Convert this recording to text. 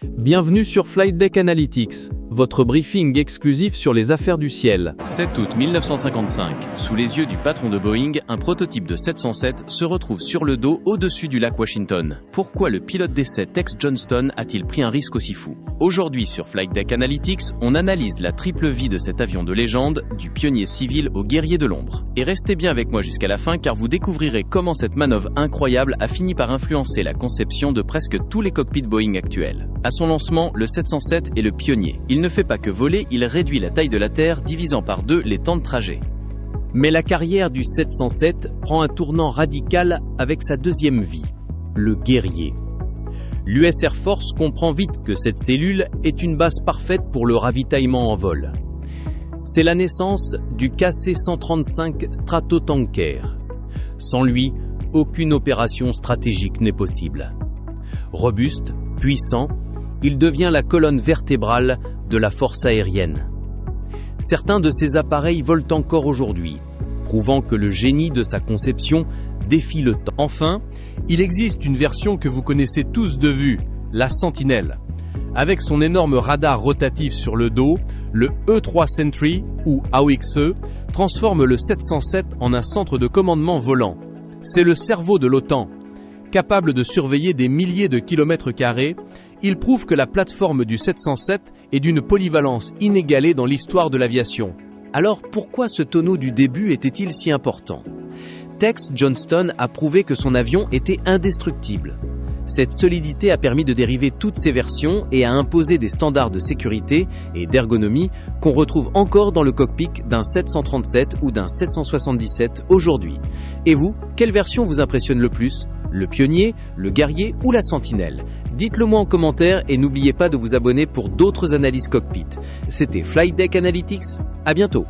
Bienvenue sur Flight Deck Analytics, votre briefing exclusif sur les affaires du ciel. 7 août 1955, sous les yeux du patron de Boeing, un prototype de 707 se retrouve sur le dos au-dessus du lac Washington. Pourquoi le pilote d'essai Tex Johnston a-t-il pris un risque aussi fou? Aujourd'hui sur Flight Deck Analytics, on analyse la triple vie de cet avion de légende, du pionnier civil au guerrier de l'ombre. Et restez bien avec moi jusqu'à la fin car vous découvrirez comment cette manœuvre incroyable a fini par influencer la conception de presque tous les cockpits Boeing actuels. À son lancement, le 707 est le pionnier. Il ne fait pas que voler, il réduit la taille de la Terre, divisant par deux les temps de trajet. Mais la carrière du 707 prend un tournant radical avec sa deuxième vie, le guerrier. L'US Air Force comprend vite que cette cellule est une base parfaite pour le ravitaillement en vol. C'est la naissance du KC-135 Stratotanker. Sans lui, aucune opération stratégique n'est possible. Robuste, puissant, il devient la colonne vertébrale de la force aérienne. Certains de ces appareils volent encore aujourd'hui, prouvant que le génie de sa conception défie le temps. Enfin, il existe une version que vous connaissez tous de vue, la Sentinelle. Avec son énorme radar rotatif sur le dos, le E-3 Sentry, ou AOXE, transforme le 707 en un centre de commandement volant. C'est le cerveau de l'OTAN. Capable de surveiller des milliers de kilomètres carrés, il prouve que la plateforme du 707 est d'une polyvalence inégalée dans l'histoire de l'aviation. Alors pourquoi ce tonneau du début était-il si important? Tex Johnston a prouvé que son avion était indestructible. Cette solidité a permis de dériver toutes ses versions et a imposé des standards de sécurité et d'ergonomie qu'on retrouve encore dans le cockpit d'un 737 ou d'un 777 aujourd'hui. Et vous, quelle version vous impressionne le plus? Le pionnier, le guerrier ou la sentinelle? Dites-le moi en commentaire et n'oubliez pas de vous abonner pour d'autres analyses cockpit. C'était Flight Deck Analytics, à bientôt.